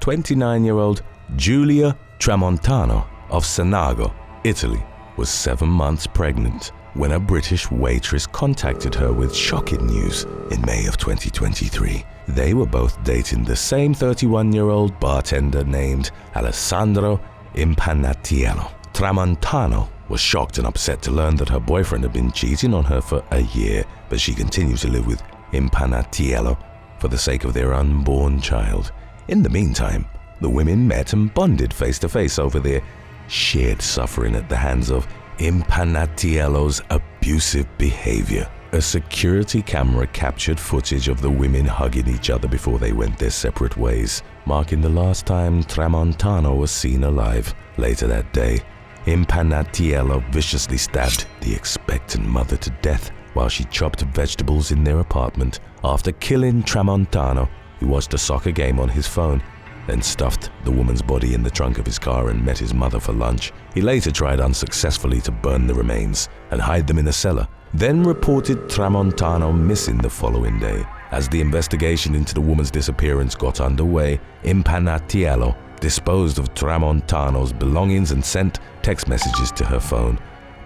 29-year-old Giulia Tramontano of Sanago, Italy, was 7 months pregnant when a British waitress contacted her with shocking news in May of 2023. They were both dating the same 31-year-old bartender named Alessandro Impanatiello. Tramontano was shocked and upset to learn that her boyfriend had been cheating on her for a year, but she continued to live with Impanatiello for the sake of their unborn child. In the meantime, the women met and bonded face-to-face over their shared suffering at the hands of Impanatiello's abusive behavior. A security camera captured footage of the women hugging each other before they went their separate ways, marking the last time Tramontano was seen alive. Later that day, Impanatiello viciously stabbed the expectant mother to death while she chopped vegetables in their apartment. After killing Tramontano, he watched a soccer game on his phone, then stuffed the woman's body in the trunk of his car and met his mother for lunch. He later tried unsuccessfully to burn the remains and hide them in a cellar, then reported Tramontano missing the following day. As the investigation into the woman's disappearance got underway, Impanatiello disposed of Tramontano's belongings and sent text messages to her phone,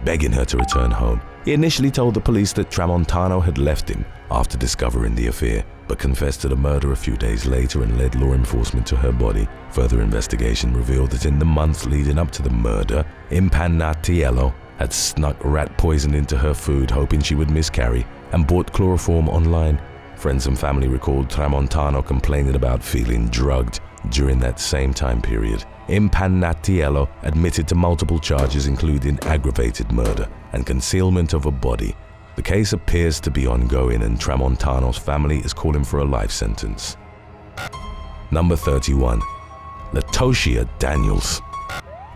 begging her to return home. He initially told the police that Tramontano had left him after discovering the affair, but confessed to the murder a few days later and led law enforcement to her body. Further investigation revealed that in the months leading up to the murder, Impanatiello had snuck rat poison into her food, hoping she would miscarry, and bought chloroform online. Friends and family recalled Tramontano complaining about feeling drugged during that same time period. Impanatiello admitted to multiple charges, including aggravated murder and concealment of a body. The case appears to be ongoing, and Tramontano's family is calling for a life sentence. Number 31. Latoshia Daniels.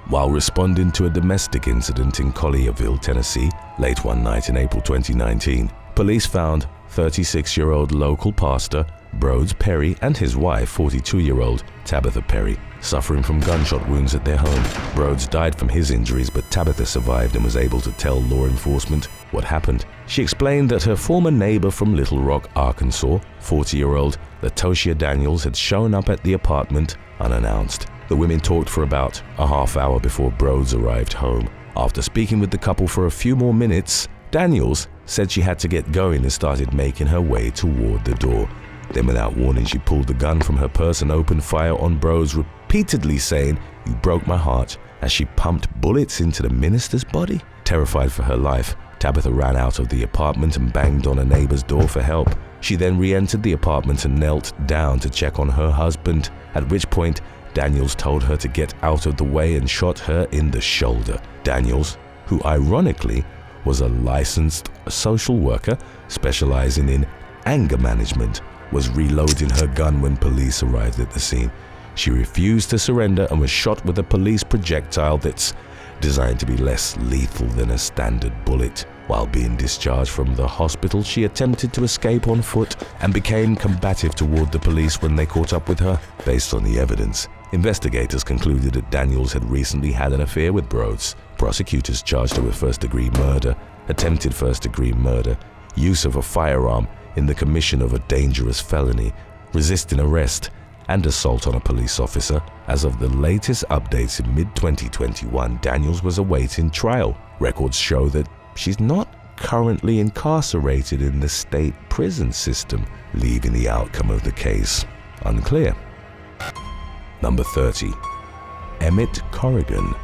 While responding to a domestic incident in Collierville, Tennessee, late one night in April 2019, police found 36-year-old local pastor Broads Perry and his wife, 42-year-old Tabitha Perry, suffering from gunshot wounds at their home. Broads died from his injuries, but Tabitha survived and was able to tell law enforcement what happened. She explained that her former neighbor from Little Rock, Arkansas, 40-year-old Latoshia Daniels, had shown up at the apartment unannounced. The women talked for about a half hour before Broads arrived home. After speaking with the couple for a few more minutes, Daniels said she had to get going and started making her way toward the door. Then, without warning, she pulled the gun from her purse and opened fire on Broads, repeatedly saying, "You broke my heart," as she pumped bullets into the minister's body. Terrified for her life, Tabitha ran out of the apartment and banged on a neighbor's door for help. She then re-entered the apartment and knelt down to check on her husband, at which point Daniels told her to get out of the way and shot her in the shoulder. Daniels, who ironically was a licensed social worker specializing in anger management, was reloading her gun when police arrived at the scene. She refused to surrender and was shot with a police projectile that's designed to be less lethal than a standard bullet. While being discharged from the hospital, she attempted to escape on foot and became combative toward the police when they caught up with her. Based on the evidence, investigators concluded that Daniels had recently had an affair with Broads. Prosecutors charged her with first-degree murder, attempted first-degree murder, use of a firearm in the commission of a dangerous felony, resisting arrest, and assault on a police officer. As of the latest updates in mid-2021, Daniels was awaiting trial. Records show that she's not currently incarcerated in the state prison system, leaving the outcome of the case unclear. Number 30. Emmett Corrigan.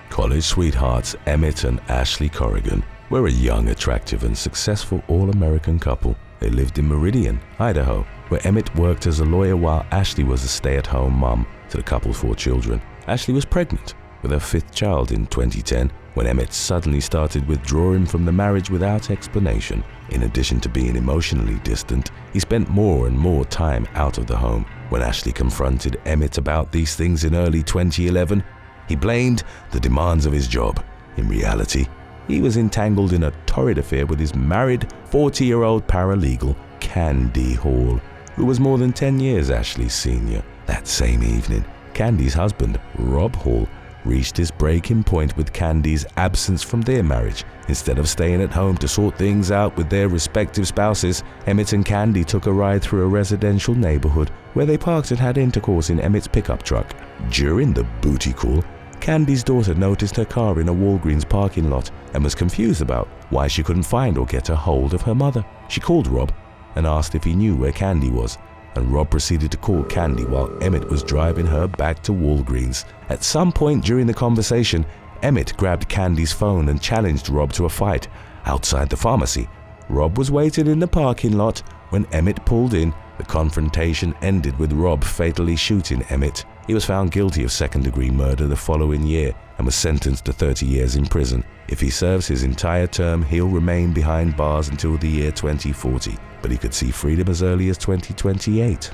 College sweethearts Emmett and Ashley Corrigan were a young, attractive, and successful all-American couple. They lived in Meridian, Idaho, where Emmett worked as a lawyer while Ashley was a stay-at-home mom to the couple's 4 children. Ashley was pregnant with her 5th child in 2010 when Emmett suddenly started withdrawing from the marriage without explanation. In addition to being emotionally distant, he spent more and more time out of the home. When Ashley confronted Emmett about these things in early 2011, he blamed the demands of his job. In reality, he was entangled in a torrid affair with his married 40-year-old paralegal, Candy Hall, who was more than 10 years Ashley's senior. That same evening, Candy's husband, Rob Hall, reached his breaking point with Candy's absence from their marriage. Instead of staying at home to sort things out with their respective spouses, Emmett and Candy took a ride through a residential neighborhood where they parked and had intercourse in Emmett's pickup truck. During the booty call, Candy's daughter noticed her car in a Walgreens parking lot and was confused about why she couldn't find or get a hold of her mother. She called Rob and asked if he knew where Candy was, and Rob proceeded to call Candy while Emmett was driving her back to Walgreens. At some point during the conversation, Emmett grabbed Candy's phone and challenged Rob to a fight outside the pharmacy. Rob was waiting in the parking lot when Emmett pulled in. The confrontation ended with Rob fatally shooting Emmett. He was found guilty of second-degree murder the following year and was sentenced to 30 years in prison. If he serves his entire term, he'll remain behind bars until the year 2040, but he could see freedom as early as 2028.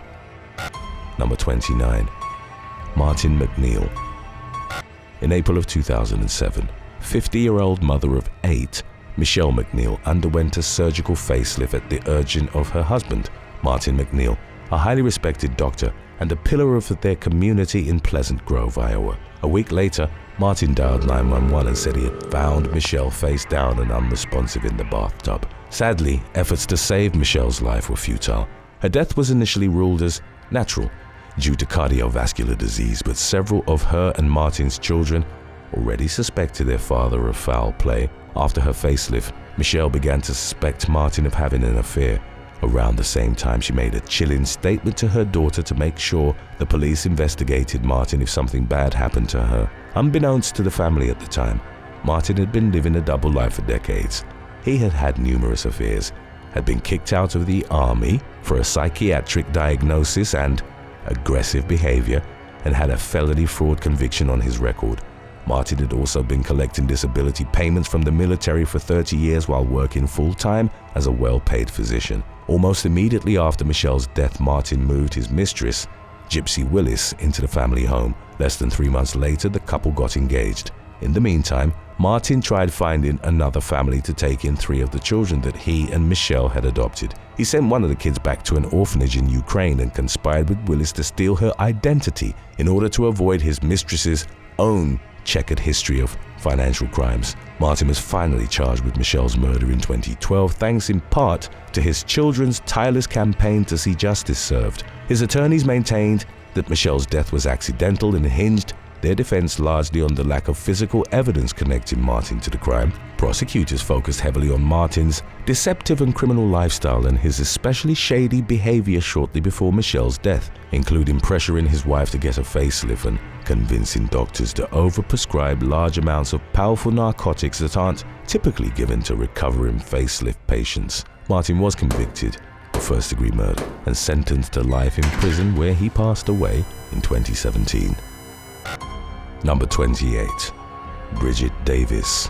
Number 29. Martin McNeel. In April of 2007, 50-year-old mother of 8, Michelle McNeel, underwent a surgical facelift at the urging of her husband, Martin McNeel, a highly respected doctor and a pillar of their community in Pleasant Grove, Iowa. A week later, Martin dialed 911 and said he had found Michelle face down and unresponsive in the bathtub. Sadly, efforts to save Michelle's life were futile. Her death was initially ruled as natural due to cardiovascular disease, but several of her and Martin's children already suspected their father of foul play. After her facelift, Michelle began to suspect Martin of having an affair. Around the same time, she made a chilling statement to her daughter to make sure the police investigated Martin if something bad happened to her. Unbeknownst to the family at the time, Martin had been living a double life for decades. He had had numerous affairs, had been kicked out of the army for a psychiatric diagnosis and aggressive behavior, and had a felony fraud conviction on his record. Martin had also been collecting disability payments from the military for 30 years while working full-time as a well-paid physician. Almost immediately after Michelle's death, Martin moved his mistress, Gypsy Willis, into the family home. Less than 3 months later, the couple got engaged. In the meantime, Martin tried finding another family to take in 3 of the children that he and Michelle had adopted. He sent one of the kids back to an orphanage in Ukraine and conspired with Willis to steal her identity in order to avoid his mistress's own checkered history of financial crimes. Martin was finally charged with Michelle's murder in 2012, thanks in part to his children's tireless campaign to see justice served. His attorneys maintained that Michelle's death was accidental and hinged their defense largely on the lack of physical evidence connecting Martin to the crime. Prosecutors focused heavily on Martin's deceptive and criminal lifestyle and his especially shady behavior shortly before Michelle's death, including pressuring his wife to get a facelift and convincing doctors to overprescribe large amounts of powerful narcotics that aren't typically given to recovering facelift patients. Martin was convicted of first-degree murder and sentenced to life in prison, where he passed away in 2017. Number 28. Bridget Davis.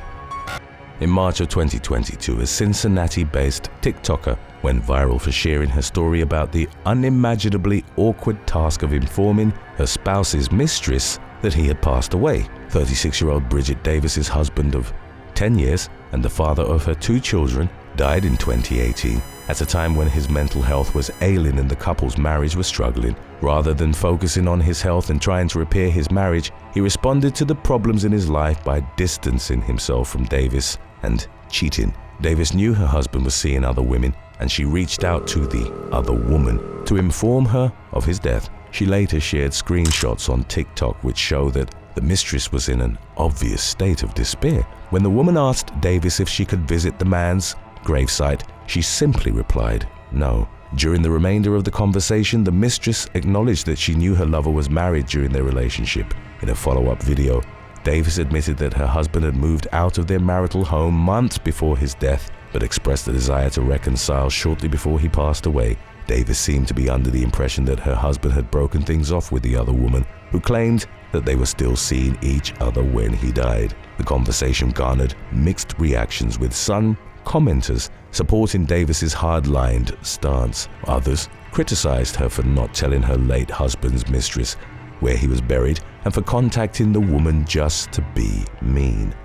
In March of 2022, a Cincinnati-based TikToker went viral for sharing her story about the unimaginably awkward task of informing her spouse's mistress that he had passed away. 36-year-old Bridget Davis's husband of 10 years and the father of her 2 children died in 2018, at a time when his mental health was ailing and the couple's marriage was struggling. Rather than focusing on his health and trying to repair his marriage, he responded to the problems in his life by distancing himself from Davis and cheating. Davis knew her husband was seeing other women, and she reached out to the other woman to inform her of his death. She later shared screenshots on TikTok which show that the mistress was in an obvious state of despair. When the woman asked Davis if she could visit the man's gravesite, she simply replied, no. During the remainder of the conversation, the mistress acknowledged that she knew her lover was married during their relationship. In a follow-up video, Davis admitted that her husband had moved out of their marital home months before his death, but expressed a desire to reconcile shortly before he passed away. Davis seemed to be under the impression that her husband had broken things off with the other woman, who claimed that they were still seeing each other when he died. The conversation garnered mixed reactions, with some commenters supporting Davis's hard-lined stance. Others criticized her for not telling her late husband's mistress where he was buried and for contacting the woman just to be mean.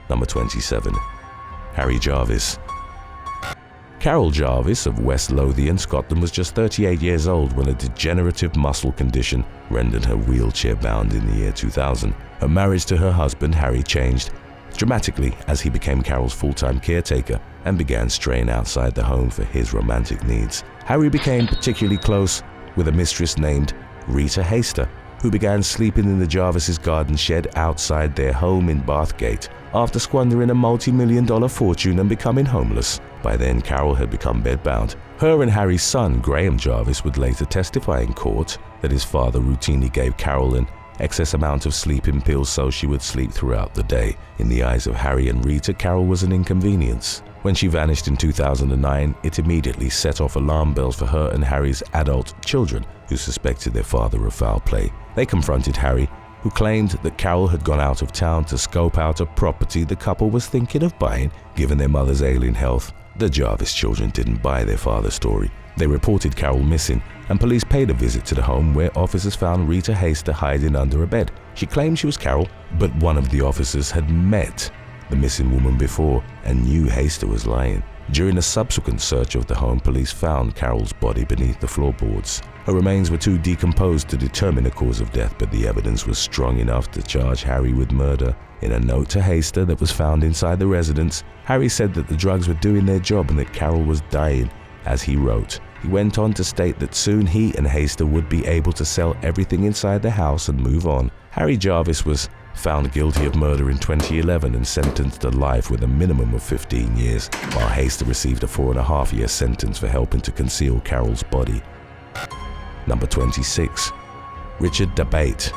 Number 27. Harry Jarvis. Carol Jarvis of West Lothian, Scotland, was just 38 years old when a degenerative muscle condition rendered her wheelchair-bound in the year 2000. Her marriage to her husband, Harry, changed dramatically as he became Carol's full-time caretaker and began straying outside the home for his romantic needs. Harry became particularly close with a mistress named Rita Hayster, who began sleeping in the Jarvis' garden shed outside their home in Bathgate after squandering a multi-million-dollar fortune and becoming homeless. By then, Carol had become bedbound. Her and Harry's son, Graham Jarvis, would later testify in court that his father routinely gave Carol an excess amount of sleeping pills so she would sleep throughout the day. In the eyes of Harry and Rita, Carol was an inconvenience. When she vanished in 2009, it immediately set off alarm bells for her and Harry's adult children, who suspected their father of foul play. They confronted Harry, who claimed that Carol had gone out of town to scope out a property the couple was thinking of buying, given their mother's ailing health. The Jarvis children didn't buy their father's story. They reported Carol missing, and police paid a visit to the home where officers found Rita Hayster hiding under a bed. She claimed she was Carol, but one of the officers had met the missing woman before and knew Hayster was lying. During a subsequent search of the home, police found Carol's body beneath the floorboards. Her remains were too decomposed to determine the cause of death, but the evidence was strong enough to charge Harry with murder. In a note to Hayster that was found inside the residence, Harry said that the drugs were doing their job and that Carol was dying. As he wrote, he went on to state that soon he and Hayster would be able to sell everything inside the house and move on. Harry Jarvis was found guilty of murder in 2011 and sentenced to life with a minimum of 15 years, while Hayster received a 4.5-year sentence for helping to conceal Carol's body. Number 26. Richard Dabate.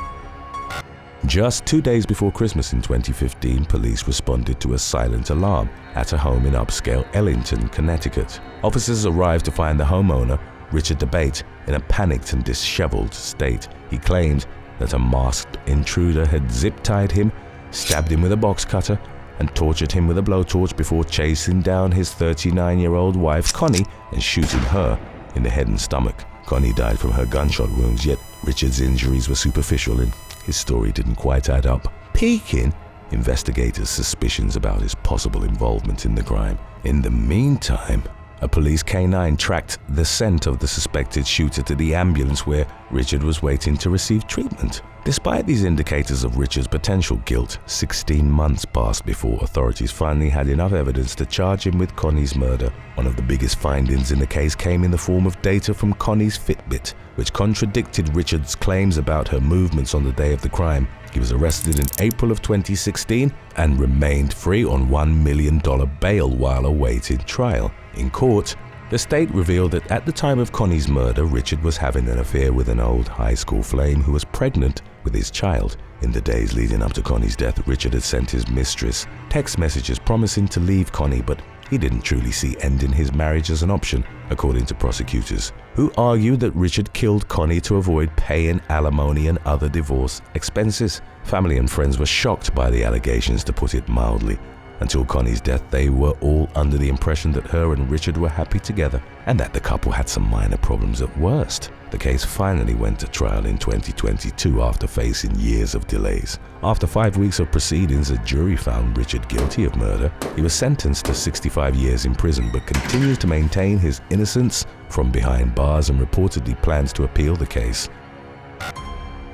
Just 2 days before Christmas in 2015, police responded to a silent alarm at a home in upscale Ellington, Connecticut. Officers arrived to find the homeowner, Richard Dabate, in a panicked and disheveled state. He claimed that a masked intruder had zip-tied him, stabbed him with a box cutter, and tortured him with a blowtorch before chasing down his 39-year-old wife, Connie, and shooting her in the head and stomach. Connie died from her gunshot wounds, yet Richard's injuries were superficial and his story didn't quite add up, piquing investigators' suspicions about his possible involvement in the crime. In the meantime, a police canine tracked the scent of the suspected shooter to the ambulance where Richard was waiting to receive treatment. Despite these indicators of Richard's potential guilt, 16 months passed before authorities finally had enough evidence to charge him with Connie's murder. One of the biggest findings in the case came in the form of data from Connie's Fitbit, which contradicted Richard's claims about her movements on the day of the crime. He was arrested in April of 2016 and remained free on $1 million bail while awaiting trial. In court, the state revealed that at the time of Connie's murder, Richard was having an affair with an old high school flame who was pregnant with his child. In the days leading up to Connie's death, Richard had sent his mistress text messages promising to leave Connie, but he didn't truly see ending his marriage as an option, according to prosecutors, who argued that Richard killed Connie to avoid paying alimony and other divorce expenses. Family and friends were shocked by the allegations, to put it mildly. Until Connie's death, they were all under the impression that her and Richard were happy together, and that the couple had some minor problems at worst. The case finally went to trial in 2022 after facing years of delays. After 5 weeks of proceedings, a jury found Richard guilty of murder. He was sentenced to 65 years in prison, but continues to maintain his innocence from behind bars and reportedly plans to appeal the case.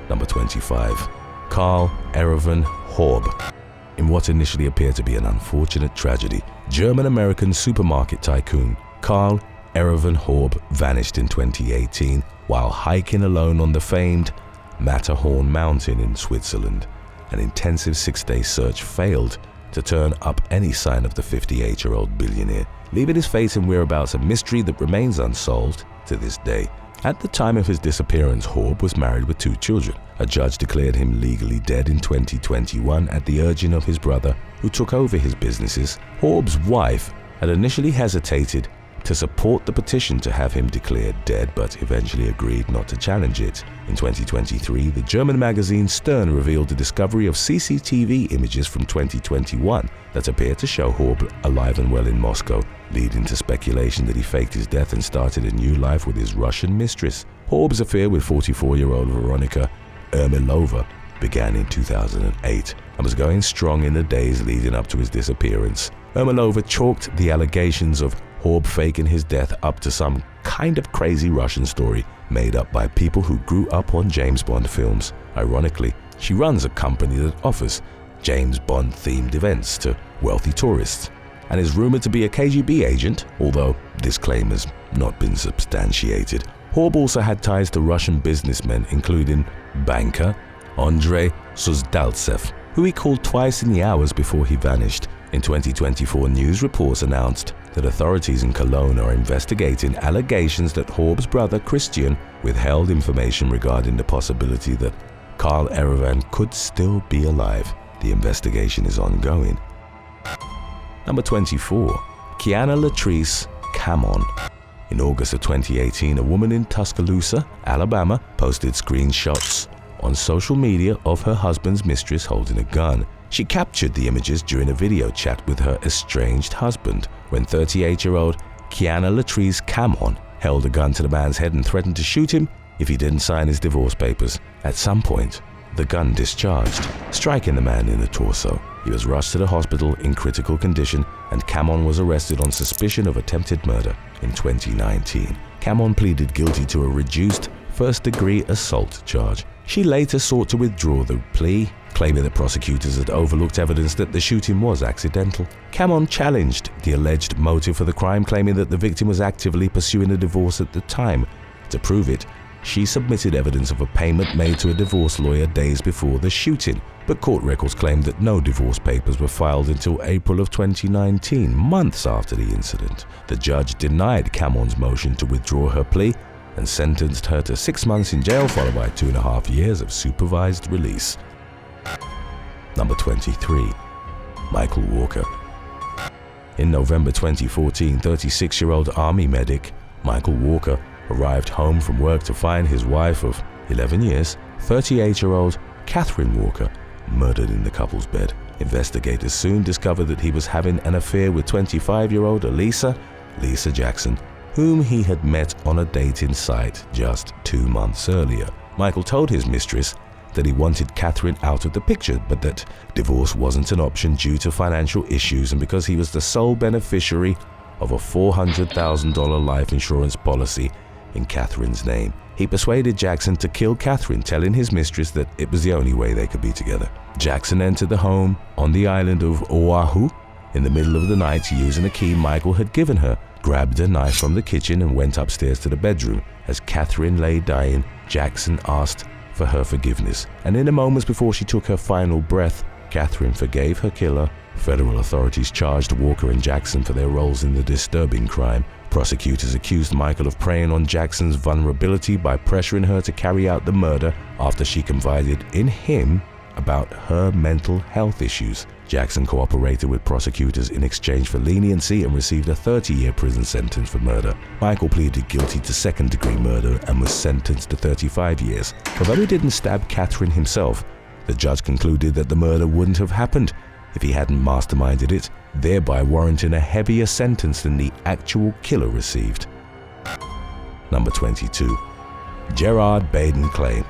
Number 25. Karl Aravan HB. In what initially appeared to be an unfortunate tragedy, German-American supermarket tycoon Karl Aravan HB vanished in 2018 while hiking alone on the famed Matterhorn mountain in Switzerland. An intensive 6-day search failed to turn up any sign of the 58-year-old billionaire, leaving his fate and whereabouts a mystery that remains unsolved to this day. At the time of his disappearance, HB was married with 2 children. A judge declared him legally dead in 2021 at the urging of his brother, who took over his businesses. HB's wife had initially hesitated to support the petition to have him declared dead, but eventually agreed not to challenge it. In 2023, the German magazine Stern revealed the discovery of CCTV images from 2021 that appear to show HB alive and well in Moscow, leading to speculation that he faked his death and started a new life with his Russian mistress. HB's affair with 44-year-old Veronika Ermilova began in 2008 and was going strong in the days leading up to his disappearance. Ermilova chalked the allegations of Horb faking his death up to some kind of crazy Russian story made up by people who grew up on James Bond films. Ironically, she runs a company that offers James Bond-themed events to wealthy tourists and is rumored to be a KGB agent, although this claim has not been substantiated. Horb also had ties to Russian businessmen, including banker Andrei Suzdaltsev, who he called twice in the hours before he vanished. In 2024, news reports announced that authorities in Cologne are investigating allegations that Horb's brother Christian withheld information regarding the possibility that Karl Aravan could still be alive. The investigation is ongoing. Number 24. Kiana Latrice Camon. In August of 2018, a woman in Tuscaloosa, Alabama, posted screenshots on social media of her husband's mistress holding a gun. She captured the images during a video chat with her estranged husband, when 38-year-old Kiana Latrice Camon held a gun to the man's head and threatened to shoot him if he didn't sign his divorce papers. At some point, the gun discharged, striking the man in the torso. He was rushed to the hospital in critical condition, and Camon was arrested on suspicion of attempted murder in 2019. Camon pleaded guilty to a reduced first-degree assault charge. She later sought to withdraw the plea, claiming that prosecutors had overlooked evidence that the shooting was accidental. Camon challenged the alleged motive for the crime, claiming that the victim was actively pursuing a divorce at the time. To prove it, she submitted evidence of a payment made to a divorce lawyer days before the shooting, but court records claimed that no divorce papers were filed until April of 2019, months after the incident. The judge denied Camon's motion to withdraw her plea and sentenced her to 6 months in jail, followed by 2.5 years of supervised release. Number 23. Michael Walker. In November 2014, 36-year-old Army medic Michael Walker arrived home from work to find his wife of 11 years, 38-year-old Catherine Walker, murdered in the couple's bed. Investigators soon discovered that he was having an affair with 25-year-old Lisa Jackson, whom he had met on a dating site just 2 months earlier. Michael told his mistress that he wanted Catherine out of the picture, but that divorce wasn't an option due to financial issues and because he was the sole beneficiary of a $400,000 life insurance policy in Catherine's name. He persuaded Jackson to kill Catherine, telling his mistress that it was the only way they could be together. Jackson entered the home on the island of Oahu in the middle of the night using a key Michael had given her, grabbed a knife from the kitchen and went upstairs to the bedroom. As Catherine lay dying, Jackson asked for her forgiveness, and in the moments before she took her final breath, Catherine forgave her killer. Federal authorities charged Walker and Jackson for their roles in the disturbing crime. Prosecutors accused Michael of preying on Jackson's vulnerability by pressuring her to carry out the murder after she confided in him about her mental health issues. Jackson cooperated with prosecutors in exchange for leniency and received a 30-year prison sentence for murder. Michael pleaded guilty to second-degree murder and was sentenced to 35 years. Although he didn't stab Catherine himself, the judge concluded that the murder wouldn't have happened if he hadn't masterminded it, thereby warranting a heavier sentence than the actual killer received. Number 22. Gerard BadenClay.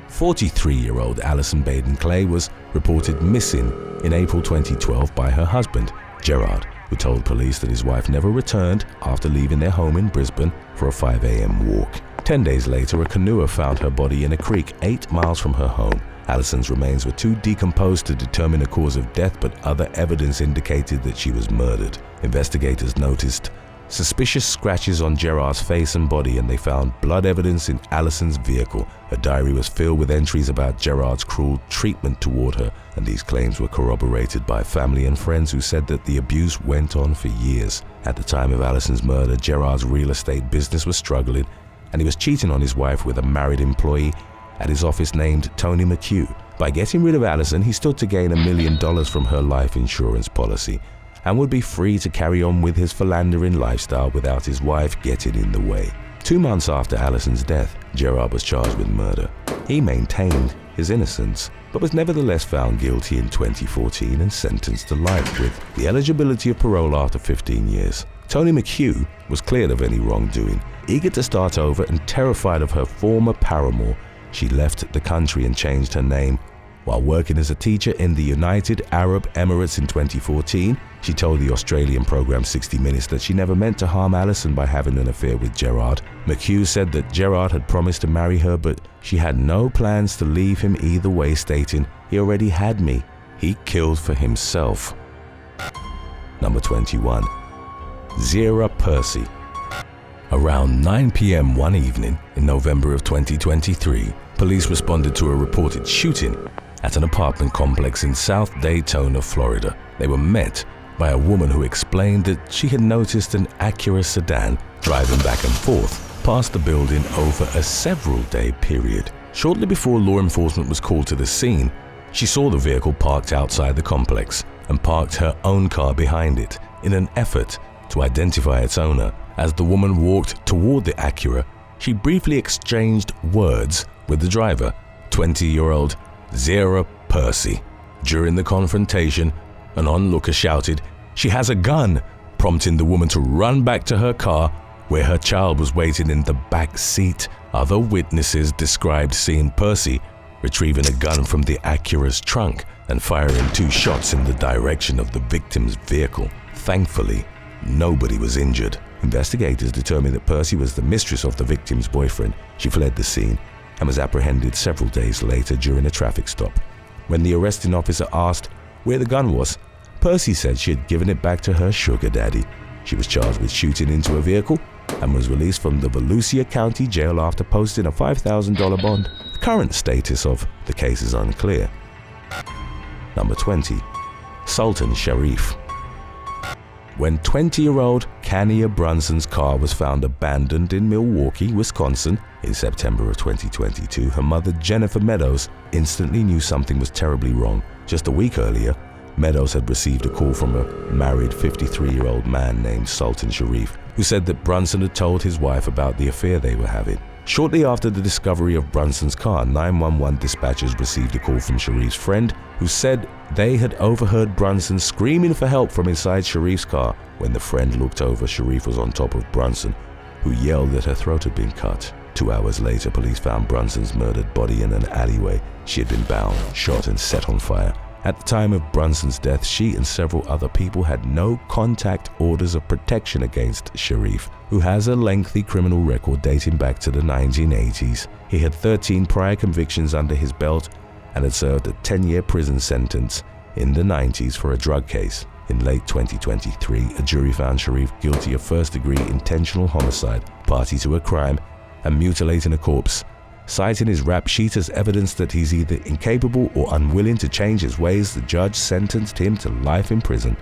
43-year-old Alison BadenClay was reported missing in April 2012 by her husband, Gerald, who told police that his wife never returned after leaving their home in Brisbane for a 5 a.m. walk. 10 days later, a canoer found her body in a creek 8 miles from her home. Alison's remains were too decomposed to determine the cause of death, but other evidence indicated that she was murdered. Investigators noticed suspicious scratches on Gerard's face and body, and they found blood evidence in Alison's vehicle. Her diary was filled with entries about Gerard's cruel treatment toward her, and these claims were corroborated by family and friends who said that the abuse went on for years. At the time of Alison's murder, Gerard's real estate business was struggling, and he was cheating on his wife with a married employee at his office named Tony McHugh. By getting rid of Alison, he stood to gain $1 million from her life insurance policy and would be free to carry on with his philandering lifestyle without his wife getting in the way. 2 months after Alison's death, Gerard was charged with murder. He maintained his innocence, but was nevertheless found guilty in 2014 and sentenced to life with the eligibility of parole after 15 years. Tony McHugh was cleared of any wrongdoing. Eager to start over and terrified of her former paramour, she left the country and changed her name. While working as a teacher in the United Arab Emirates in 2014, She told the Australian program 60 Minutes that she never meant to harm Alison by having an affair with Gerard. McHugh said that Gerard had promised to marry her, but she had no plans to leave him either way, stating, "He already had me. He killed for himself." Number 21. Zer Percy. Around 9 p.m. one evening in November of 2023, police responded to a reported shooting at an apartment complex in South Daytona, Florida. They were met by a woman who explained that she had noticed an Acura sedan driving back and forth past the building over a several-day period. Shortly before law enforcement was called to the scene, she saw the vehicle parked outside the complex and parked her own car behind it in an effort to identify its owner. As the woman walked toward the Acura, she briefly exchanged words with the driver, 20-year-old Zer Percy. During the confrontation, an onlooker shouted, "She has a gun," prompting the woman to run back to her car where her child was waiting in the back seat. Other witnesses described seeing Percy retrieving a gun from the Acura's trunk and firing 2 shots in the direction of the victim's vehicle. Thankfully, nobody was injured. Investigators determined that Percy was the mistress of the victim's boyfriend. She fled the scene and was apprehended several days later during a traffic stop. When the arresting officer asked where the gun was, Percy said she had given it back to her sugar daddy. She was charged with shooting into a vehicle and was released from the Volusia County Jail after posting a $5,000 bond. The current status of the case is unclear. Number 20. Sultan Sharif. When 20-year-old Kania Brunson's car was found abandoned in Milwaukee, Wisconsin in September of 2022, her mother Jennifer Meadows instantly knew something was terribly wrong. Just a week earlier, Meadows had received a call from a married 53-year-old man named Sultan Sharif, who said that Brunson had told his wife about the affair they were having. Shortly after the discovery of Brunson's car, 911 dispatchers received a call from Sharif's friend, who said they had overheard Brunson screaming for help from inside Sharif's car. When the friend looked over, Sharif was on top of Brunson, who yelled that her throat had been cut. 2 hours later, police found Brunson's murdered body in an alleyway. She had been bound, shot, and set on fire. At the time of Brunson's death, she and several other people had no contact orders of protection against Sharif, who has a lengthy criminal record dating back to the 1980s. He had 13 prior convictions under his belt and had served a 10-year prison sentence in the 90s for a drug case. In late 2023, a jury found Sharif guilty of first-degree intentional homicide, party to a crime, and mutilating a corpse. Citing his rap sheet as evidence that he's either incapable or unwilling to change his ways, the judge sentenced him to life in prison.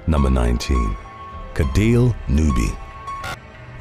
Number 19. Cadil Newbie.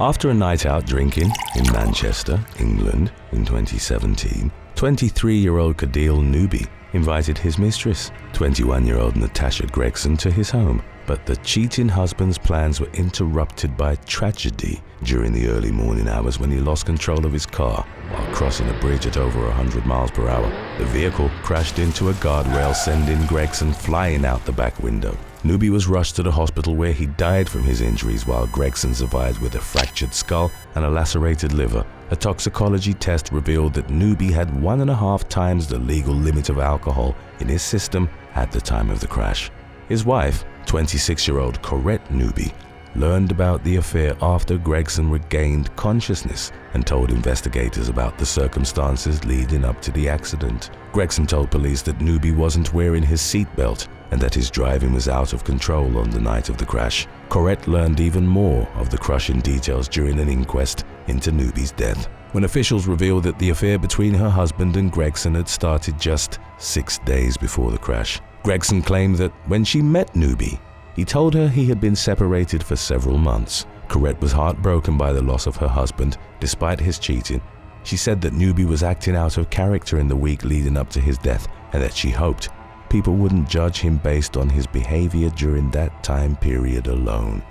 After a night out drinking in Manchester, England in 2017, 23-year-old Cadil Newbie invited his mistress, 21-year-old Natasha Gregson, to his home. But the cheating husband's plans were interrupted by tragedy during the early morning hours when he lost control of his car while crossing a bridge at over 100 miles per hour. The vehicle crashed into a guardrail, sending Gregson flying out the back window. Newbie was rushed to the hospital where he died from his injuries, while Gregson survived with a fractured skull and a lacerated liver. A toxicology test revealed that Newbie had 1.5 times the legal limit of alcohol in his system at the time of the crash. His wife, 26-year-old Corette Newbie, learned about the affair after Gregson regained consciousness and told investigators about the circumstances leading up to the accident. Gregson told police that Newbie wasn't wearing his seatbelt and that his driving was out of control on the night of the crash. Corette learned even more of the crushing details during an inquest into Newbie's death, when officials revealed that the affair between her husband and Gregson had started just 6 days before the crash. Gregson claimed that when she met Newbie, he told her he had been separated for several months. Corette was heartbroken by the loss of her husband, despite his cheating. She said that Newbie was acting out of character in the week leading up to his death, and that she hoped people wouldn't judge him based on his behavior during that time period alone.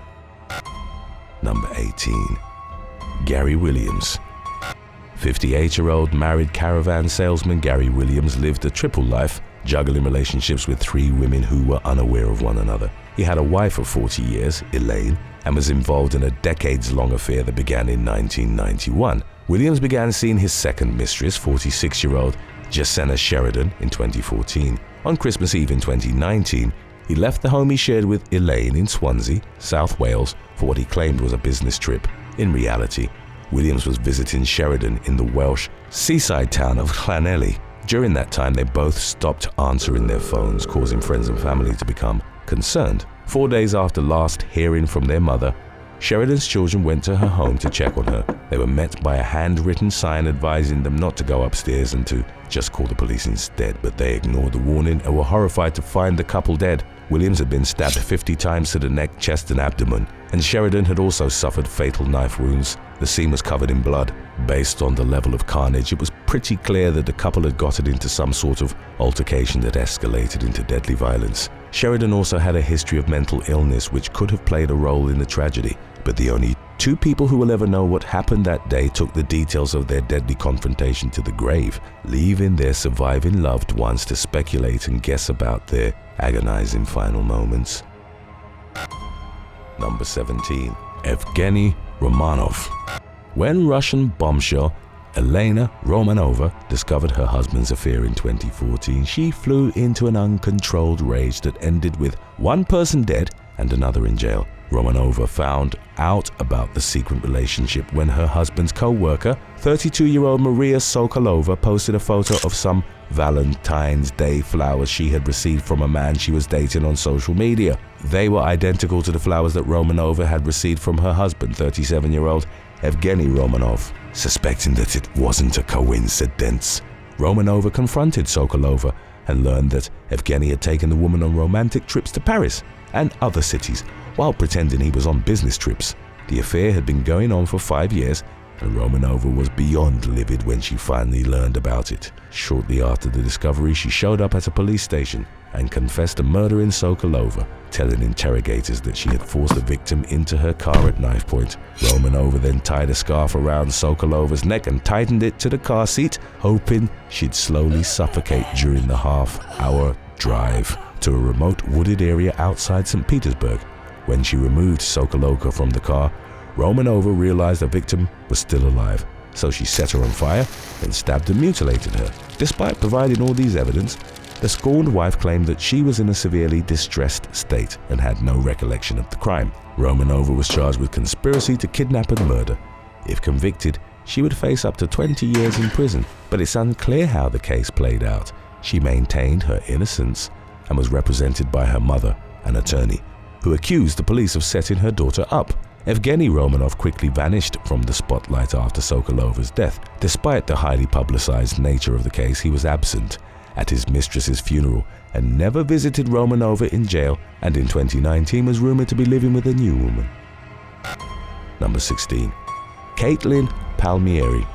Number 18. Gary Williams. 58-year-old married caravan salesman Gary Williams lived a triple life, juggling relationships with 3 women who were unaware of one another. He had a wife of 40 years, Elaine, and was involved in a decades-long affair that began in 1991. Williams began seeing his second mistress, 46-year-old Jasenna Sheridan, in 2014. On Christmas Eve in 2019, He left the home he shared with Elaine in Swansea, South Wales, for what he claimed was a business trip. In reality, Williams was visiting Sheridan in the Welsh seaside town of Llanelli. During that time, they both stopped answering their phones, causing friends and family to become concerned. 4 days after last hearing from their mother, Sheridan's children went to her home to check on her. They were met by a handwritten sign advising them not to go upstairs and to just call the police instead, but they ignored the warning and were horrified to find the couple dead. Williams had been stabbed 50 times to the neck, chest and abdomen, and Sheridan had also suffered fatal knife wounds. The scene was covered in blood. Based on the level of carnage, it was pretty clear that the couple had gotten into some sort of altercation that escalated into deadly violence. Sheridan also had a history of mental illness which could have played a role in the tragedy, but the only two people who will ever know what happened that day took the details of their deadly confrontation to the grave, leaving their surviving loved ones to speculate and guess about their agonizing final moments. Number 17. Evgeny Romanov. When Russian bombshell Elena Romanova discovered her husband's affair in 2014, she flew into an uncontrolled rage that ended with one person dead and another in jail. Romanova found out about the secret relationship when her husband's co-worker, 32-year-old Maria Sokolova, posted a photo of some Valentine's Day flowers she had received from a man she was dating on social media. They were identical to the flowers that Romanova had received from her husband, 37-year-old Evgeny Romanov. Suspecting that it wasn't a coincidence, Romanova confronted Sokolova and learned that Evgeny had taken the woman on romantic trips to Paris and other cities while pretending he was on business trips. The affair had been going on for 5 years, and Romanova was beyond livid when she finally learned about it. Shortly after the discovery, she showed up at a police station and confessed to murdering Sokolova, telling interrogators that she had forced the victim into her car at knife point. Romanova then tied a scarf around Sokolova's neck and tightened it to the car seat, hoping she'd slowly suffocate during the half-hour drive to a remote wooded area outside St. Petersburg. When she removed Sokolova from the car, Romanova realized the victim was still alive, so she set her on fire and stabbed and mutilated her. Despite providing all these evidence, the scorned wife claimed that she was in a severely distressed state and had no recollection of the crime. Romanova was charged with conspiracy to kidnap and murder. If convicted, she would face up to 20 years in prison, but it's unclear how the case played out. She maintained her innocence and was represented by her mother, an attorney, who accused the police of setting her daughter up. Evgeny Romanov quickly vanished from the spotlight after Sokolova's death. Despite the highly publicized nature of the case, he was absent at his mistress's funeral and never visited Romanova in jail, and in 2019 was rumored to be living with a new woman. Number 16. Caitlyn Palmieri.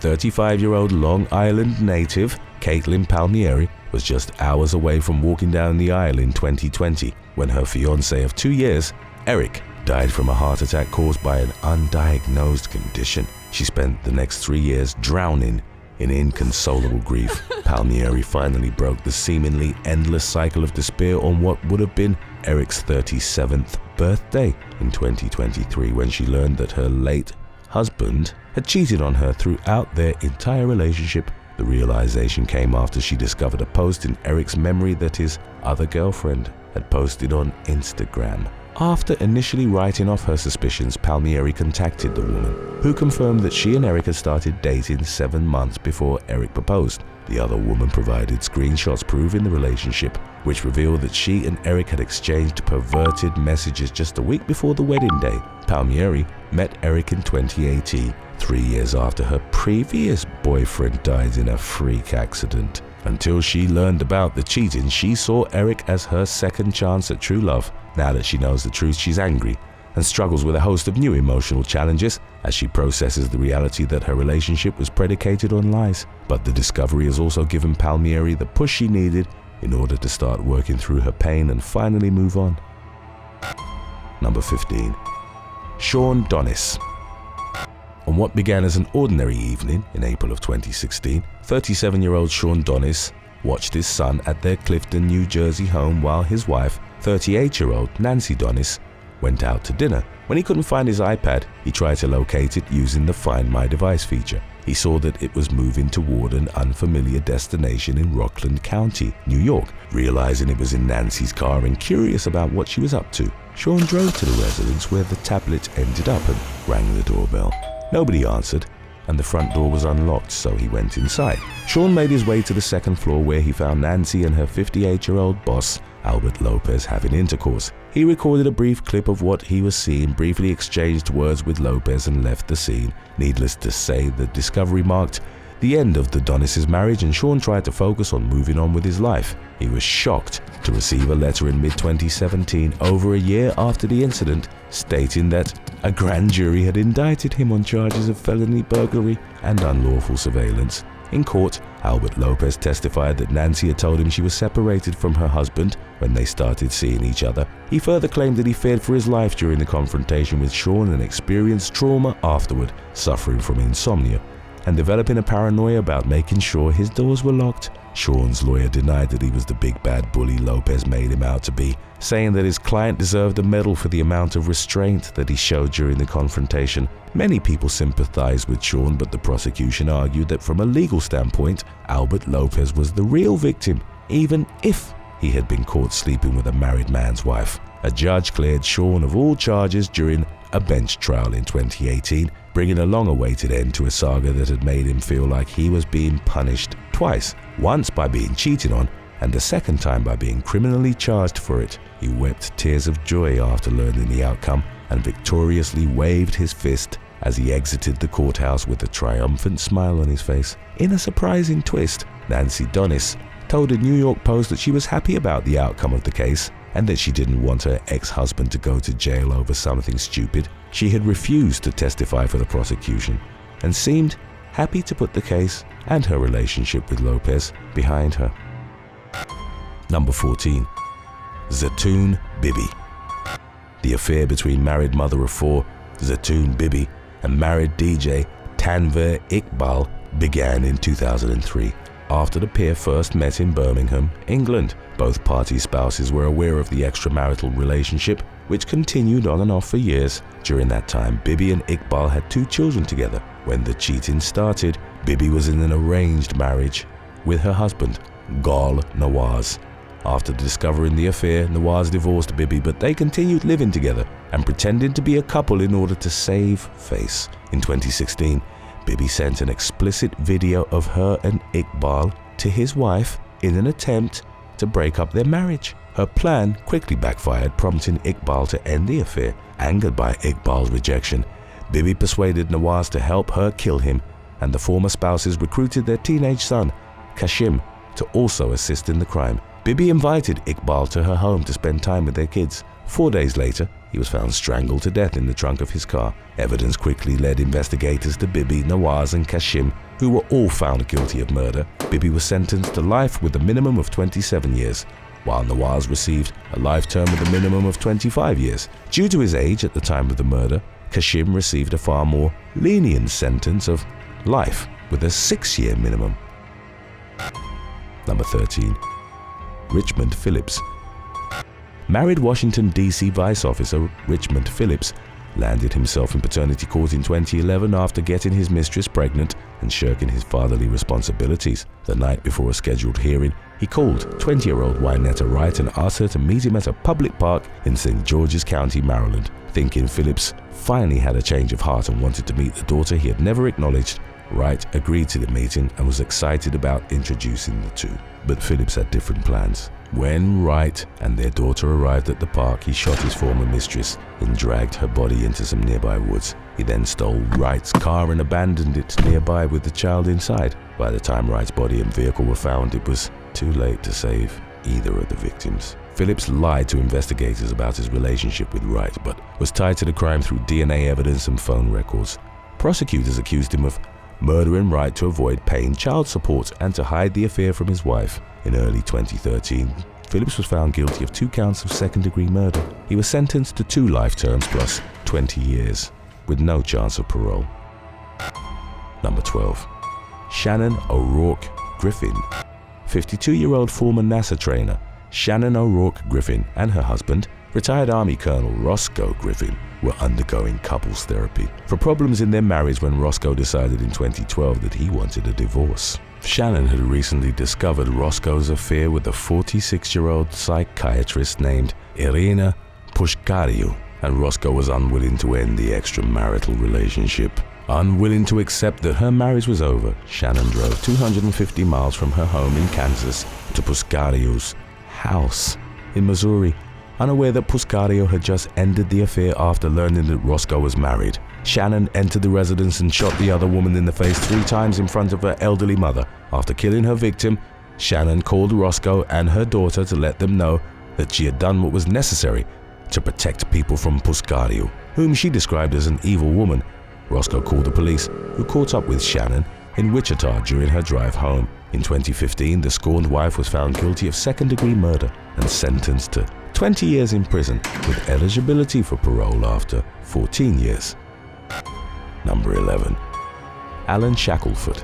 35-year-old Long Island native Caitlyn Palmieri was just hours away from walking down the aisle in 2020 when her fiancé of 2 years, Eric, died from a heart attack caused by an undiagnosed condition. She spent the next 3 years drowning in inconsolable grief. Palmieri finally broke the seemingly endless cycle of despair on what would have been Eric's 37th birthday in 2023 when she learned that her late husband had cheated on her throughout their entire relationship. The realization came after she discovered a post in Eric's memory that his other girlfriend had posted on Instagram. After initially writing off her suspicions, Palmieri contacted the woman, who confirmed that she and Eric had started dating 7 months before Eric proposed. The other woman provided screenshots proving the relationship, which revealed that she and Eric had exchanged perverted messages just a week before the wedding day. Palmieri met Eric in 2018, 3 years after her previous boyfriend died in a freak accident. Until she learned about the cheating, she saw Eric as her second chance at true love. Now that she knows the truth, she's angry and struggles with a host of new emotional challenges as she processes the reality that her relationship was predicated on lies. But the discovery has also given Palmieri the push she needed in order to start working through her pain and finally move on. Number 15. Sha Donis. On what began as an ordinary evening in April of 2016, 37-year-old Sha Donis watched his son at their Clifton, New Jersey home while his wife, 38-year-old Nancy Donis, went out to dinner. When he couldn't find his iPad, he tried to locate it using the Find My Device feature. he saw that it was moving toward an unfamiliar destination in Rockland County, New York. Realizing it was in Nancy's car and curious about what she was up to, Sean drove to the residence where the tablet ended up and rang the doorbell. Nobody answered, and the front door was unlocked, so he went inside. Sean made his way to the second floor where he found Nancy and her 58-year-old boss, Albert Lopez, having intercourse. He recorded a brief clip of what he was seeing, briefly exchanged words with Lopez, and left the scene. Needless to say, the discovery marked the end of the Donis' marriage, and Sean tried to focus on moving on with his life. He was shocked to receive a letter in mid-2017, over a year after the incident, stating that a grand jury had indicted him on charges of felony burglary and unlawful surveillance. In court, Albert Lopez testified that Nancy had told him she was separated from her husband when they started seeing each other. He further claimed that he feared for his life during the confrontation with Sean and experienced trauma afterward, suffering from insomnia and developing a paranoia about making sure his doors were locked. Sean's lawyer denied that he was the big bad bully Lopez made him out to be, saying that his client deserved a medal for the amount of restraint that he showed during the confrontation. Many people sympathized with Sean, but the prosecution argued that from a legal standpoint, Albert Lopez was the real victim, even if he had been caught sleeping with a married man's wife. A judge cleared Sean of all charges during a bench trial in 2018, bringing a long-awaited end to a saga that had made him feel like he was being punished twice, once by being cheated on, and the second time by being criminally charged for it. He wept tears of joy after learning the outcome and victoriously waved his fist as he exited the courthouse with a triumphant smile on his face. In a surprising twist, Nancy Donis told the New York Post that she was happy about the outcome of the case and that she didn't want her ex-husband to go to jail over something stupid. She had refused to testify for the prosecution and seemed happy to put the case and her relationship with Lopez behind her. Number 14. Zatoun Bibi. The affair between married mother of four, Zatoun Bibi, and married DJ Tanvir Iqbal began in 2003. After the pair first met in Birmingham, England, both parties' spouses were aware of the extramarital relationship, which continued on and off for years. During that time, Bibi and Iqbal had 2 children together. When the cheating started, Bibi was in an arranged marriage with her husband, Gal Nawaz. After discovering the affair, Nawaz divorced Bibi, but they continued living together and pretending to be a couple in order to save face. In 2016, Bibi sent an explicit video of her and Iqbal to his wife in an attempt to break up their marriage. Her plan quickly backfired, prompting Iqbal to end the affair. Angered by Iqbal's rejection, Bibi persuaded Nawaz to help her kill him, and the former spouses recruited their teenage son, Kashim, to also assist in the crime. Bibi invited Iqbal to her home to spend time with their kids. 4 days later, he was found strangled to death in the trunk of his car. Evidence quickly led investigators to Bibi, Nawaz, and Kashim, who were all found guilty of murder. Bibi was sentenced to life with a minimum of 27 years, while Nawaz received a life term with a minimum of 25 years. Due to his age at the time of the murder, Kashim received a far more lenient sentence of life with a 6-year minimum. Number 13. Richmond Phillips. Married Washington, D.C. vice officer Richmond Phillips landed himself in paternity court in 2011 after getting his mistress pregnant and shirking his fatherly responsibilities. The night before a scheduled hearing, he called 20-year-old Wynetta Wright and asked her to meet him at a public park in St. George's County, Maryland. Thinking Phillips finally had a change of heart and wanted to meet the daughter he had never acknowledged, Wright agreed to the meeting and was excited about introducing the two. But Phillips had different plans. When Wright and their daughter arrived at the park, he shot his former mistress and dragged her body into some nearby woods. He then stole Wright's car and abandoned it nearby with the child inside. By the time Wright's body and vehicle were found, it was too late to save either of the victims. Phillips lied to investigators about his relationship with Wright, but was tied to the crime through DNA evidence and phone records. Prosecutors accused him of murdering Wright to avoid paying child support and to hide the affair from his wife. In early 2013, Phillips was found guilty of 2 counts of second-degree murder. He was sentenced to 2 life terms plus 20 years, with no chance of parole. Number 12. Shannon O Griffin. 52-year-old former NASA trainer Shannon O Griffin and her husband, retired Army Colonel Roscoe Griffin, were undergoing couples therapy for problems in their marriage when Roscoe decided in 2012 that he wanted a divorce. Shannon had recently discovered Roscoe's affair with a 46-year-old psychiatrist named Irina Pushkariu, and Roscoe was unwilling to end the extramarital relationship. Unwilling to accept that her marriage was over, Shannon drove 250 miles from her home in Kansas to Pushkariu's house in Missouri, unaware that Pushkariu had just ended the affair after learning that Roscoe was married. Shannon entered the residence and shot the other woman in the face 3 times in front of her elderly mother. After killing her victim, Shannon called Roscoe and her daughter to let them know that she had done what was necessary to protect people from Pushkariu, whom she described as an evil woman. Roscoe called the police, who caught up with Shannon in Wichita during her drive home. In 2015, the scorned wife was found guilty of second-degree murder and sentenced to 20 years in prison with eligibility for parole after 14 years. Number 11. Alan Shackleford.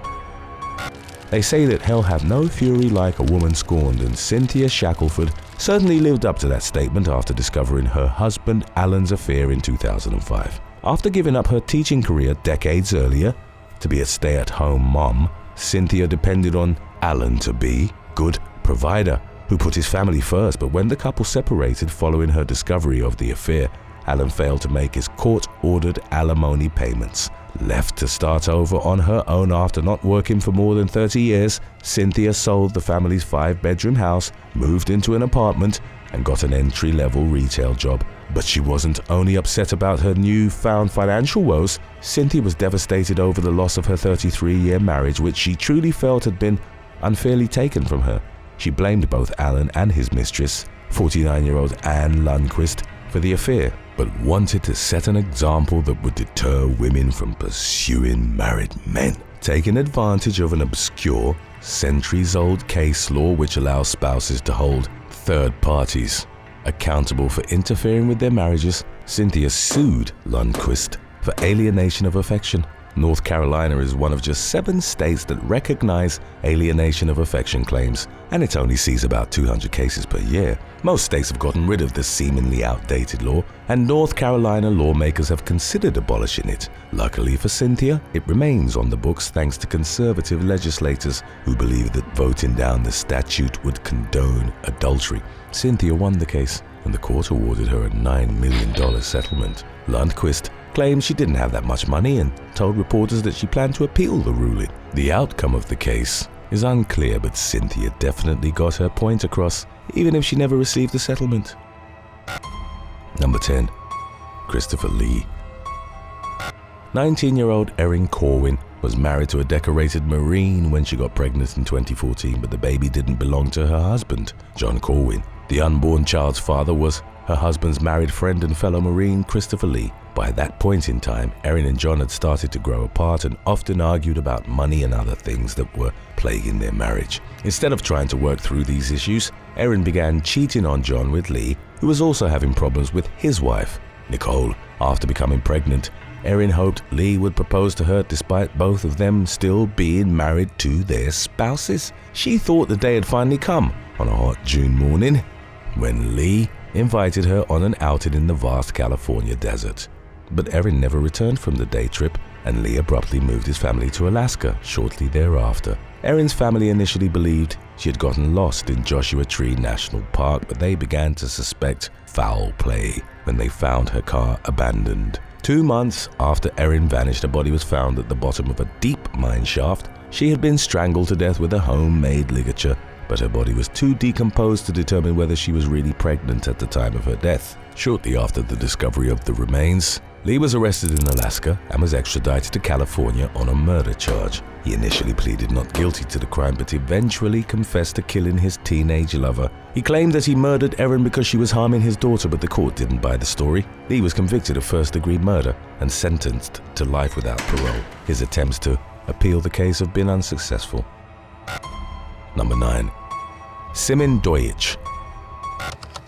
They say that hell hath no fury like a woman scorned, and Cynthia Shackleford certainly lived up to that statement after discovering her husband Alan's affair in 2005. After giving up her teaching career decades earlier to be a stay-at-home mom, Cynthia depended on Alan to be a good provider who put his family first. But when the couple separated following her discovery of the affair, Alan failed to make his court-ordered alimony payments. Left to start over on her own after not working for more than 30 years, Cynthia sold the family's 5-bedroom house, moved into an apartment, and got an entry-level retail job. But she wasn't only upset about her newfound financial woes. Cynthia was devastated over the loss of her 33-year marriage, which she truly felt had been unfairly taken from her. She blamed both Alan and his mistress, 49-year-old Anne Lundquist, for the affair, but wanted to set an example that would deter women from pursuing married men. Taking advantage of an obscure, centuries-old case law which allows spouses to hold third parties accountable for interfering with their marriages, Cynthia sued Lundquist for alienation of affection. North Carolina is one of just 7 states that recognize alienation of affection claims, and it only sees about 200 cases per year. Most states have gotten rid of this seemingly outdated law, and North Carolina lawmakers have considered abolishing it. Luckily for Cynthia, it remains on the books thanks to conservative legislators who believe that voting down the statute would condone adultery. Cynthia won the case, and the court awarded her a $9 million settlement. Lundquist claimed she didn't have that much money and told reporters that she planned to appeal the ruling. The outcome of the case is unclear, but Cynthia definitely got her point across, even if she never received the settlement. Number 10. Christopher Lee. 19-year-old Erin Corwin was married to a decorated Marine when she got pregnant in 2014, but the baby didn't belong to her husband, John Corwin. The unborn child's father was her husband's married friend and fellow Marine, Christopher Lee. By that point in time, Erin and John had started to grow apart and often argued about money and other things that were plaguing their marriage. Instead of trying to work through these issues, Erin began cheating on John with Lee, who was also having problems with his wife, Nicole. After becoming pregnant, Erin hoped Lee would propose to her despite both of them still being married to their spouses. She thought the day had finally come on a hot June morning when Lee invited her on an outing in the vast California desert. But Erin never returned from the day trip, and Lee abruptly moved his family to Alaska shortly thereafter. Erin's family initially believed she had gotten lost in Joshua Tree National Park, but they began to suspect foul play when they found her car abandoned. 2 months after Erin vanished, her body was found at the bottom of a deep mine shaft. She had been strangled to death with a homemade ligature, but her body was too decomposed to determine whether she was really pregnant at the time of her death. Shortly after the discovery of the remains, Lee was arrested in Alaska and was extradited to California on a murder charge. He initially pleaded not guilty to the crime, but eventually confessed to killing his teenage lover. He claimed that he murdered Erin because she was harming his daughter, but the court didn't buy the story. Lee was convicted of first-degree murder and sentenced to life without parole. His attempts to appeal the case have been unsuccessful. Number 9. Simmon Doich.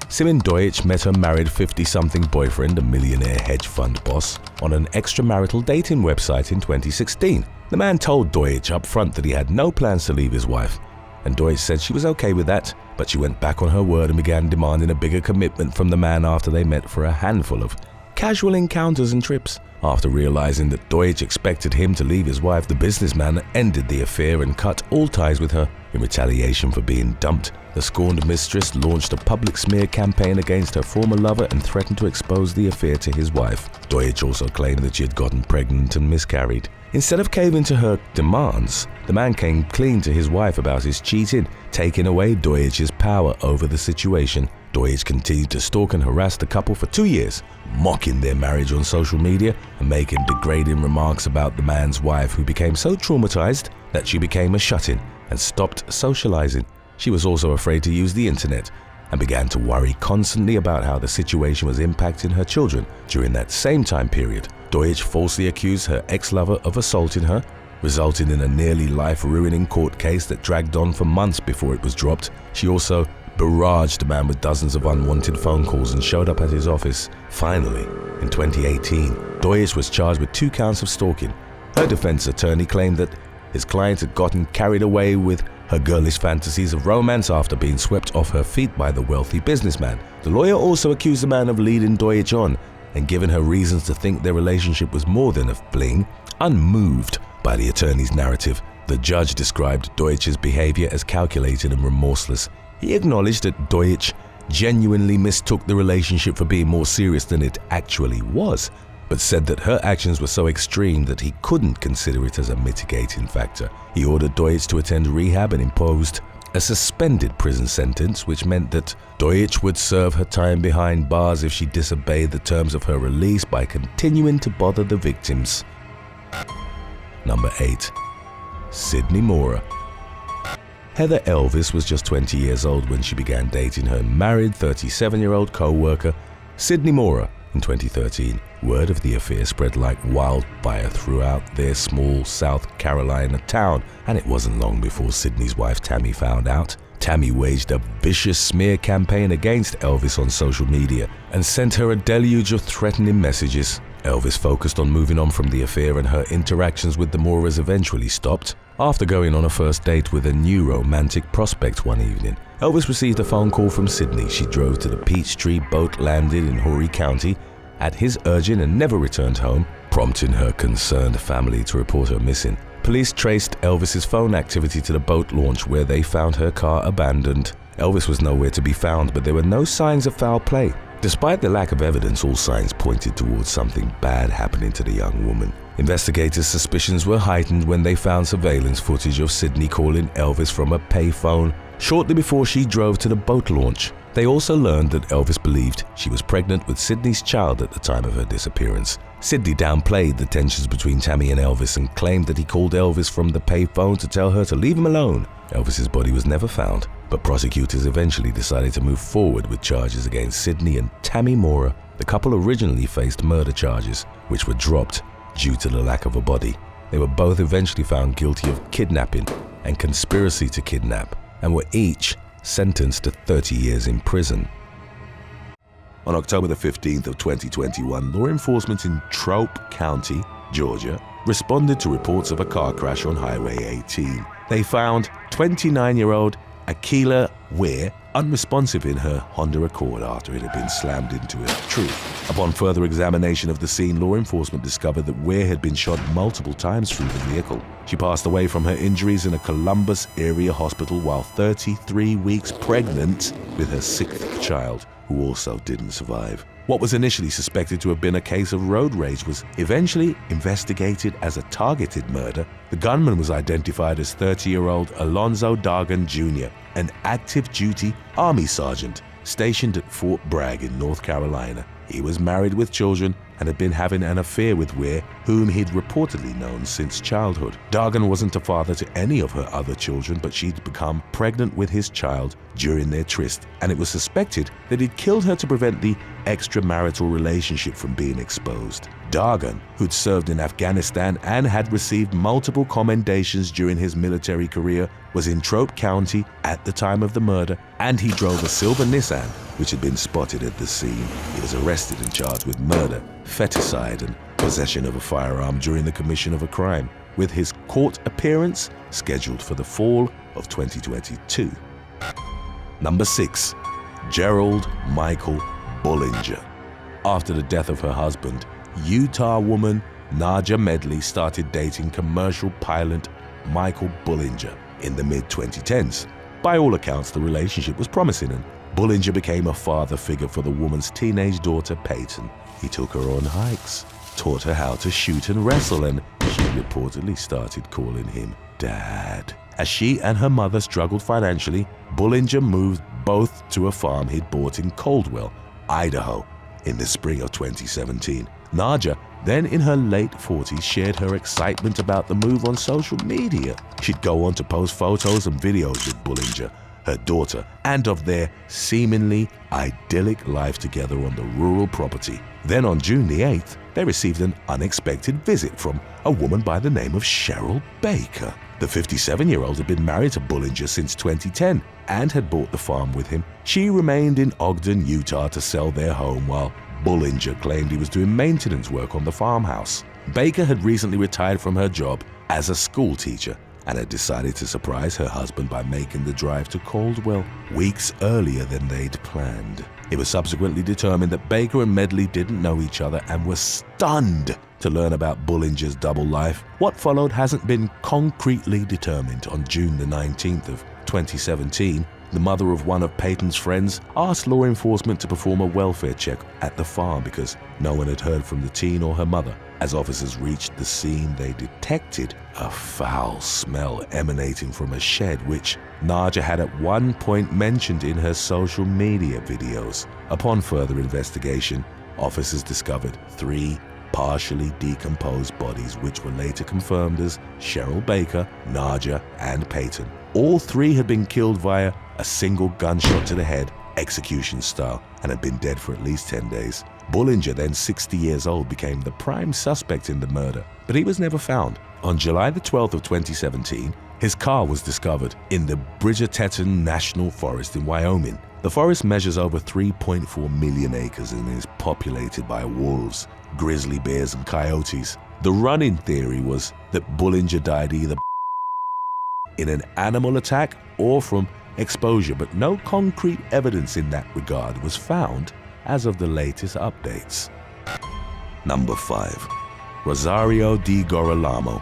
Simmon Doich met her married 50-something boyfriend, a millionaire hedge fund boss, on an extramarital dating website in 2016. The man told Doich up front that he had no plans to leave his wife, and Doich said she was okay with that, but she went back on her word and began demanding a bigger commitment from the man after they met for a handful of casual encounters and trips. After realizing that Doich expected him to leave his wife, the businessman ended the affair and cut all ties with her. In retaliation for being dumped, the scorned mistress launched a public smear campaign against her former lover and threatened to expose the affair to his wife. Doich also claimed that she had gotten pregnant and miscarried. Instead of caving to her demands, the man came clean to his wife about his cheating, taking away Doich's power over the situation. Doich continued to stalk and harass the couple for 2 years, mocking their marriage on social media and making degrading remarks about the man's wife, who became so traumatized that she became a shut-in and stopped socializing. She was also afraid to use the internet and began to worry constantly about how the situation was impacting her children. During that same time period, Doich falsely accused her ex-lover of assaulting her, resulting in a nearly life-ruining court case that dragged on for months before it was dropped. She also barraged the man with dozens of unwanted phone calls and showed up at his office. Finally, in 2018, Doich was charged with 2 counts of stalking. Her defense attorney claimed that his client had gotten carried away with her girlish fantasies of romance after being swept off her feet by the wealthy businessman. The lawyer also accused the man of leading Doich on and given her reasons to think their relationship was more than a fling. Unmoved by the attorney's narrative, the judge described Doich's behavior as calculated and remorseless. He acknowledged that Doich genuinely mistook the relationship for being more serious than it actually was, but said that her actions were so extreme that he couldn't consider it as a mitigating factor. He ordered Doich to attend rehab and imposed a suspended prison sentence, which meant that Doich would serve her time behind bars if she disobeyed the terms of her release by continuing to bother the victims. Number 8. Sydney Mora. Heather Elvis was just 20 years old when she began dating her married 37-year-old co-worker, Sydney Mora, in 2013. Word of the affair spread like wildfire throughout their small South Carolina town, and it wasn't long before Sydney's wife Tammy found out. Tammy waged a vicious smear campaign against Elvis on social media and sent her a deluge of threatening messages. Elvis focused on moving on from the affair, and her interactions with the Moras eventually stopped. After going on a first date with a new romantic prospect one evening, Elvis received a phone call from Sydney. She drove to the Peachtree boat landing in Horry County at his urging and never returned home, prompting her concerned family to report her missing. Police traced Elvis's phone activity to the boat launch, where they found her car abandoned. Elvis was nowhere to be found, but there were no signs of foul play. Despite the lack of evidence, all signs pointed towards something bad happening to the young woman. Investigators' suspicions were heightened when they found surveillance footage of Sydney calling Elvis from a payphone shortly before she drove to the boat launch. They also learned that Elvis believed she was pregnant with Sydney's child at the time of her disappearance. Sydney downplayed the tensions between Tammy and Elvis and claimed that he called Elvis from the payphone to tell her to leave him alone. Elvis's body was never found, but prosecutors eventually decided to move forward with charges against Sydney and Tammy Mora. The couple originally faced murder charges, which were dropped due to the lack of a body. They were both eventually found guilty of kidnapping and conspiracy to kidnap, and were each sentenced to 30 years in prison. On October the 15th of 2021, law enforcement in Troup County, Georgia, responded to reports of a car crash on Highway 18. They found 29-year-old Akila Weir unresponsive in her Honda Accord after it had been slammed into a tree. Upon further examination of the scene, law enforcement discovered that Weir had been shot multiple times through the vehicle. She passed away from her injuries in a Columbus area hospital while 33 weeks pregnant with her 6th child, who also didn't survive. What was initially suspected to have been a case of road rage was eventually investigated as a targeted murder. The gunman was identified as 30-year-old Alonzo Dargan Jr., an active-duty Army sergeant stationed at Fort Bragg in North Carolina. He was married with children and had been having an affair with Weir, whom he'd reportedly known since childhood. Dargan wasn't a father to any of her other children, but she'd become pregnant with his child during their tryst, and it was suspected that he'd killed her to prevent the extramarital relationship from being exposed. Dargan, who'd served in Afghanistan and had received multiple commendations during his military career, was in Troup County at the time of the murder, and he drove a silver Nissan, which had been spotted at the scene. He was arrested and charged with murder, feticide, and possession of a firearm during the commission of a crime, with his court appearance scheduled for the fall of 2022. Number 6. Gerald Michael Bullinger. After the death of her husband, Utah woman Naja Medley started dating commercial pilot Michael Bullinger in the mid-2010s. By all accounts, the relationship was promising, and Bullinger became a father figure for the woman's teenage daughter Peyton. He took her on hikes, taught her how to shoot and wrestle, and she reportedly started calling him Dad. As she and her mother struggled financially, Bullinger moved both to a farm he'd bought in Caldwell, Idaho, in the spring of 2017. Naja, then in her late 40s, shared her excitement about the move on social media. She'd go on to post photos and videos with Bullinger, her daughter, and of their seemingly idyllic life together on the rural property. Then on June the 8th, they received an unexpected visit from a woman by the name of Cheryl Baker. The 57-year-old had been married to Bullinger since 2010 and had bought the farm with him. She remained in Ogden, Utah to sell their home while Bullinger claimed he was doing maintenance work on the farmhouse. Baker had recently retired from her job as a school teacher and had decided to surprise her husband by making the drive to Caldwell weeks earlier than they'd planned. It was subsequently determined that Baker and Medley didn't know each other and were stunned to learn about Bullinger's double life. What followed hasn't been concretely determined. On June the 19th of 2017, the mother of one of Peyton's friends asked law enforcement to perform a welfare check at the farm because no one had heard from the teen or her mother. As officers reached the scene, they detected a foul smell emanating from a shed, which Naja had at one point mentioned in her social media videos. Upon further investigation, officers discovered 3 partially decomposed bodies, which were later confirmed as Cheryl Baker, Naja, and Peyton. All 3 had been killed via a single gunshot to the head, execution style, and had been dead for at least 10 days. Bullinger, then 60 years old, became the prime suspect in the murder, but he was never found. On July the 12th of 2017, his car was discovered in the Bridgeteton National Forest in Wyoming. The forest measures over 3.4 million acres and is populated by wolves, grizzly bears, and coyotes. The running theory was that Bullinger died either in an animal attack or from exposure, but no concrete evidence in that regard was found as of the latest updates. Number 5. Rosario D Goral.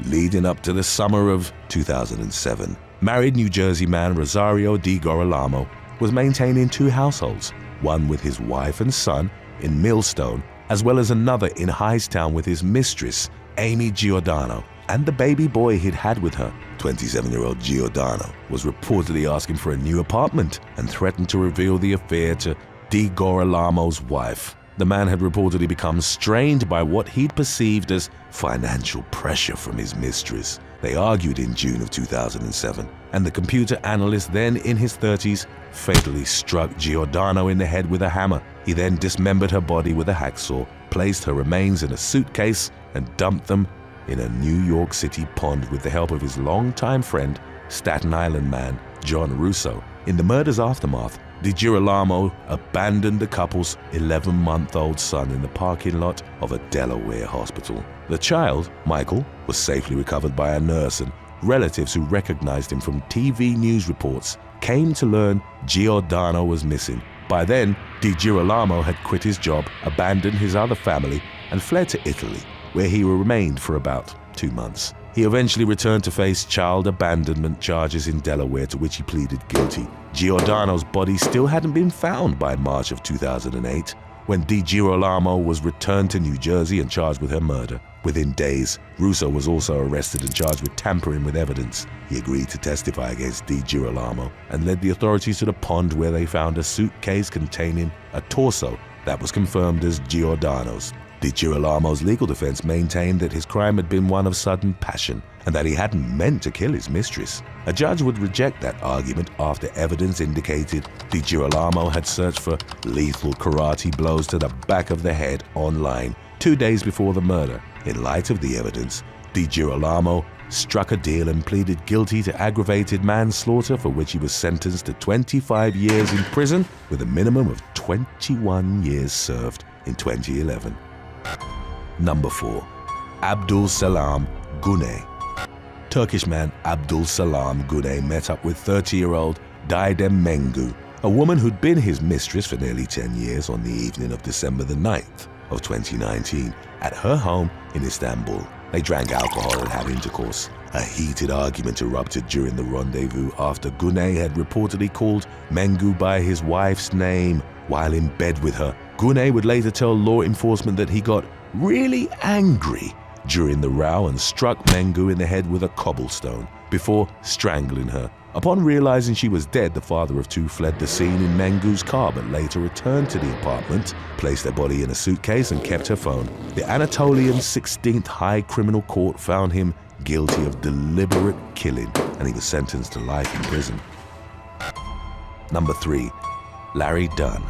Leading up to the summer of 2007, married New Jersey man Rosario D Goral was maintaining 2 households, one with his wife and son in Millstone, as well as another in Hightstown with his mistress, Amy Giordano, and the baby boy he'd had with her. 27-year-old Giordano was reportedly asking for a new apartment and threatened to reveal the affair to D Goralamo's wife. The man had reportedly become strained by what he'd perceived as financial pressure from his mistress. They argued in June of 2007, and the computer analyst, then in his 30s, fatally struck Giordano in the head with a hammer. He then dismembered her body with a hacksaw, placed her remains in a suitcase, and dumped them in a New York City pond with the help of his longtime friend, Staten Island man John Russo. In the murder's aftermath, Di Girolamo abandoned the couple's 11-month-old son in the parking lot of a Delaware hospital. The child, Michael, was safely recovered by a nurse, and relatives who recognized him from TV news reports came to learn Giordano was missing. By then, Di Girolamo had quit his job, abandoned his other family, and fled to Italy, where he remained for about 2 months. He eventually returned to face child abandonment charges in Delaware, to which he pleaded guilty. Giordano's body still hadn't been found by March of 2008, when Di Girolamo was returned to New Jersey and charged with her murder. Within days, Russo was also arrested and charged with tampering with evidence. He agreed to testify against Di Girolamo and led the authorities to the pond, where they found a suitcase containing a torso that was confirmed as Giordano's. Di Girolamo's legal defense maintained that his crime had been one of sudden passion and that he hadn't meant to kill his mistress. A judge would reject that argument after evidence indicated Di Girolamo had searched for lethal karate blows to the back of the head online 2 days before the murder. In light of the evidence, Di Girolamo struck a deal and pleaded guilty to aggravated manslaughter, for which he was sentenced to 25 years in prison with a minimum of 21 years served in 2011. Number 4. Abdul Salam Gun. Turkish man Abdul Salam Gun met up with 30-year-old Didem Mengu a woman who'd been his mistress for nearly 10 years on the evening of December the 9th of 2019 at her home in Istanbul. They drank alcohol and had intercourse. A heated argument erupted during the rendezvous after Güney had reportedly called Mengu by his wife's name while in bed with her. Güney would later tell law enforcement that he got really angry during the row and struck Mengu in the head with a cobblestone before strangling her. Upon realizing she was dead, the father of two fled the scene in Mengu's car but later returned to the apartment, placed her body in a suitcase and kept her phone. The Anatolian 16th High Criminal Court found him guilty of deliberate killing and he was sentenced to life in prison. Number 3. Larry Dunn.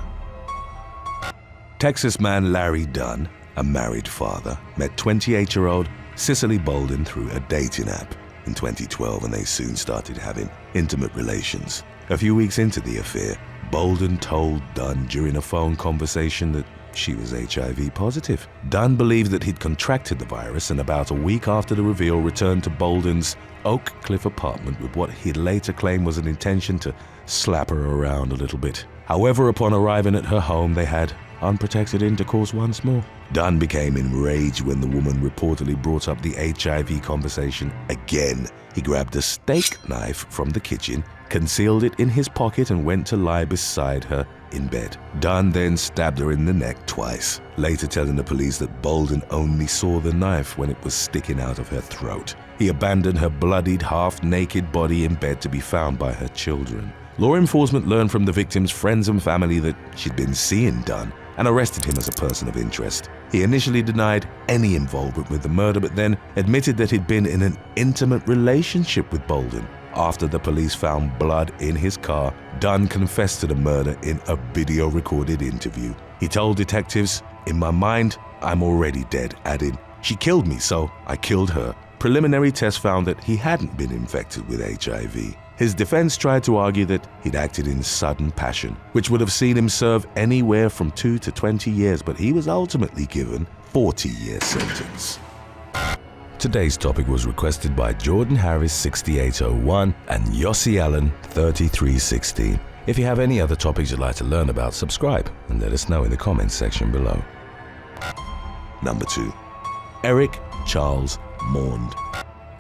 Texas man Larry Dunn, a married father, met 28-year-old Cicely Bolden through a dating app in 2012 and they soon started having intimate relations. A few weeks into the affair, Bolden told Dunn during a phone conversation that she was HIV positive. Dunn believed that he'd contracted the virus and about a week after the reveal returned to Bolden's Oak Cliff apartment with what he'd later claimed was an intention to slap her around a little bit. However, upon arriving at her home, they had unprotected intercourse once more. Dunn became enraged when the woman reportedly brought up the HIV conversation again. He grabbed a steak knife from the kitchen, concealed it in his pocket and went to lie beside her in bed. Dunn then stabbed her in the neck twice, later telling the police that Bolden only saw the knife when it was sticking out of her throat. He abandoned her bloodied, half-naked body in bed to be found by her children. Law enforcement learned from the victim's friends and family that she'd been seeing Dunn and arrested him as a person of interest. He initially denied any involvement with the murder but then admitted that he'd been in an intimate relationship with Bolden. After the police found blood in his car, Dunn confessed to the murder in a video-recorded interview. He told detectives, "In my mind, I'm already dead," adding, "She killed me, so I killed her." Preliminary tests found that he hadn't been infected with HIV. His defense tried to argue that he'd acted in sudden passion, which would have seen him serve anywhere from 2 to 20 years, but he was ultimately given a 40-year sentence. Today's topic was requested by Jordan Harris 6801 and Yossi Allen 3316. If you have any other topics you'd like to learn about, subscribe and let us know in the comments section below. Number 2. Eric Charles Maund.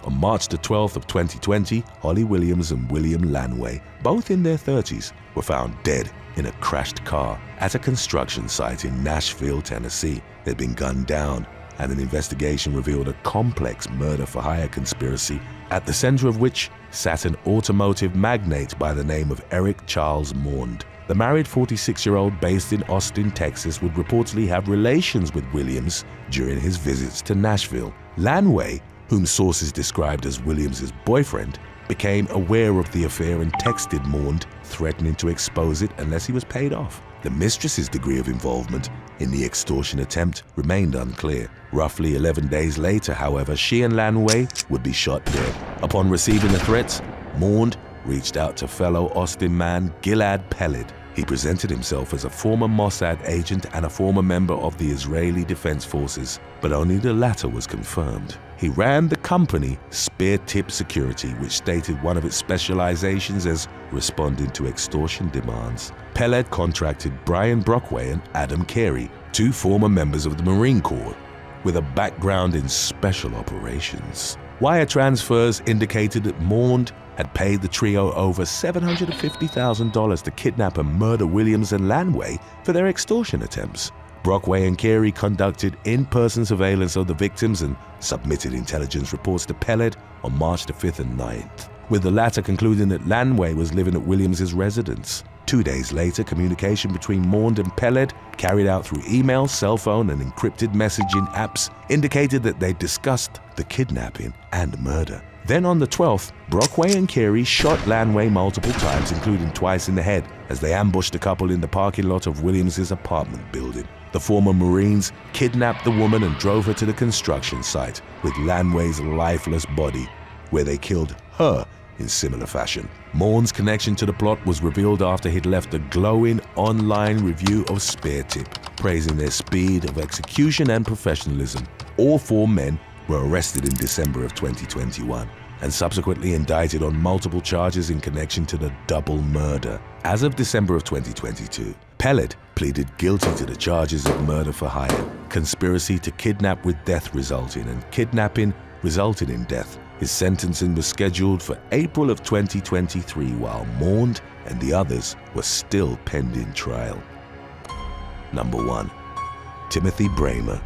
On March the 12th of 2020, Holly Williams and William Lanway, both in their 30s, were found dead in a crashed car at a construction site in Nashville, Tennessee. They'd been gunned down, and an investigation revealed a complex murder-for-hire conspiracy at the center of which sat an automotive magnate by the name of Eric Charles Maund. The married 46-year-old based in Austin, Texas, would reportedly have relations with Williams during his visits to Nashville. Lanway, whom sources described as Williams' boyfriend, became aware of the affair and texted Maund, threatening to expose it unless he was paid off. The mistress's degree of involvement in the extortion attempt remained unclear. Roughly 11 days later, however, she and Lanway would be shot dead. Upon receiving the threats, Maund reached out to fellow Austin man Gilad Peled. He presented himself as a former Mossad agent and a former member of the Israeli Defense Forces, but only the latter was confirmed. He ran the company Spear Tip Security, which stated one of its specializations as responding to extortion demands. Peled contracted Brian Brockway and Adam Carey, two former members of the Marine Corps, with a background in special operations. Wire transfers indicated that Maund had paid the trio over $750,000 to kidnap and murder Williams and Lanway for their extortion attempts. Brockway and Carey conducted in-person surveillance of the victims and submitted intelligence reports to Peled on March the 5th and 9th, with the latter concluding that Lanway was living at Williams' residence. 2 days later, communication between Maund and Peled, carried out through email, cell phone, and encrypted messaging apps, indicated that they discussed the kidnapping and murder. Then on the 12th, Brockway and Carey shot Lanway multiple times, including twice in the head, as they ambushed the couple in the parking lot of Williams' apartment building. The former Marines kidnapped the woman and drove her to the construction site with Lanway's lifeless body, where they killed her in similar fashion. Maund's connection to the plot was revealed after he'd left a glowing online review of Spear Tip, praising their speed of execution and professionalism. All four men were arrested in December of 2021 and subsequently indicted on multiple charges in connection to the double murder. As of December of 2022, Pellet pleaded guilty to the charges of murder for hire, conspiracy to kidnap with death resulting, and kidnapping resulting in death. His sentencing was scheduled for April of 2023, while Maund and the others were still pending trial. Number 1. Timothy Bramer.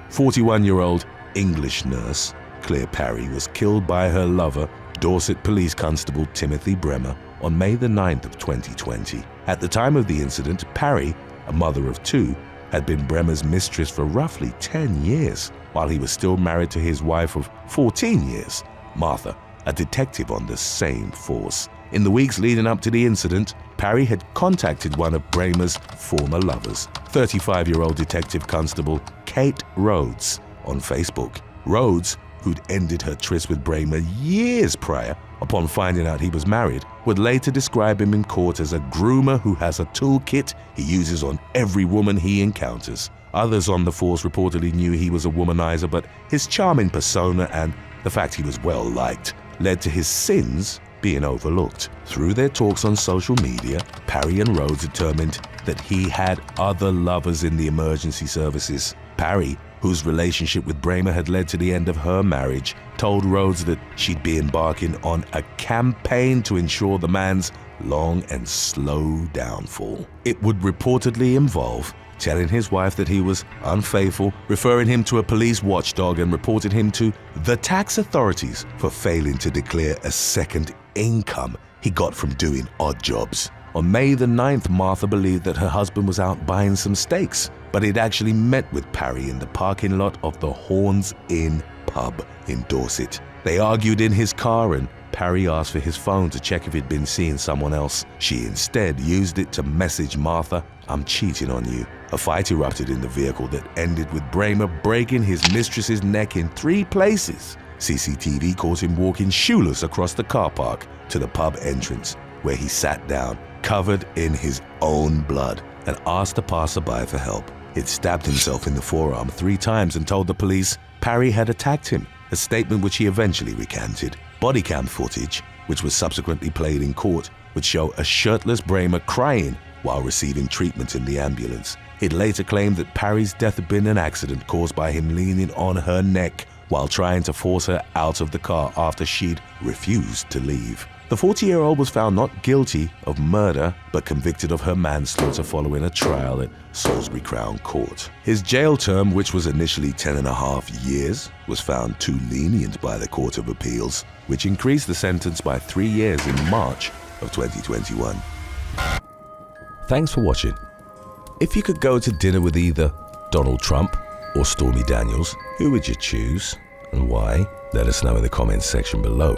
41-year-old English nurse Claire Parry was killed by her lover, Dorset Police Constable Timothy Bremer, on May the 9th of 2020. At the time of the incident, Parry, a mother of 2, had been Bremer's mistress for roughly 10 years, while he was still married to his wife of 14 years, Martha, a detective on the same force. In the weeks leading up to the incident, Parry had contacted one of Bremer's former lovers, 35-year-old Detective Constable Kate Rhodes, on Facebook. Rhodes, who'd ended her tryst with Bramer years prior upon finding out he was married, would later describe him in court as a groomer who has a toolkit he uses on every woman he encounters. Others on the force reportedly knew he was a womanizer, but his charming persona and the fact he was well liked led to his sins being overlooked. Through their talks on social media, Parry and Rhodes determined that he had other lovers in the emergency services. Parry, whose relationship with Bramer had led to the end of her marriage, told Rhodes that she'd be embarking on a campaign to ensure the man's long and slow downfall. It would reportedly involve telling his wife that he was unfaithful, referring him to a police watchdog, and reporting him to the tax authorities for failing to declare a second income he got from doing odd jobs. On May the 9th, Martha believed that her husband was out buying some steaks, but he'd actually met with Parry in the parking lot of the Horns Inn pub in Dorset. They argued in his car, and Parry asked for his phone to check if he'd been seeing someone else. She instead used it to message Martha, "I'm cheating on you." A fight erupted in the vehicle that ended with Bramer breaking his mistress's neck in 3 places. CCTV caught him walking shoeless across the car park to the pub entrance, where he sat down, covered in his own blood, and asked a passerby for help. He'd stabbed himself in the forearm 3 times and told the police Parry had attacked him, a statement which he eventually recanted. Body cam footage, which was subsequently played in court, would show a shirtless Bramer crying while receiving treatment in the ambulance. He'd later claimed that Parry's death had been an accident caused by him leaning on her neck while trying to force her out of the car after she'd refused to leave. The 40-year-old was found not guilty of murder, but convicted of her manslaughter following a trial at Salisbury Crown Court. His jail term, which was initially 10.5 years, was found too lenient by the Court of Appeals, which increased the sentence by 3 years in March of 2021. Thanks for watching. If you could go to dinner with either Donald Trump or Stormy Daniels, who would you choose and why? Let us know in the comments section below.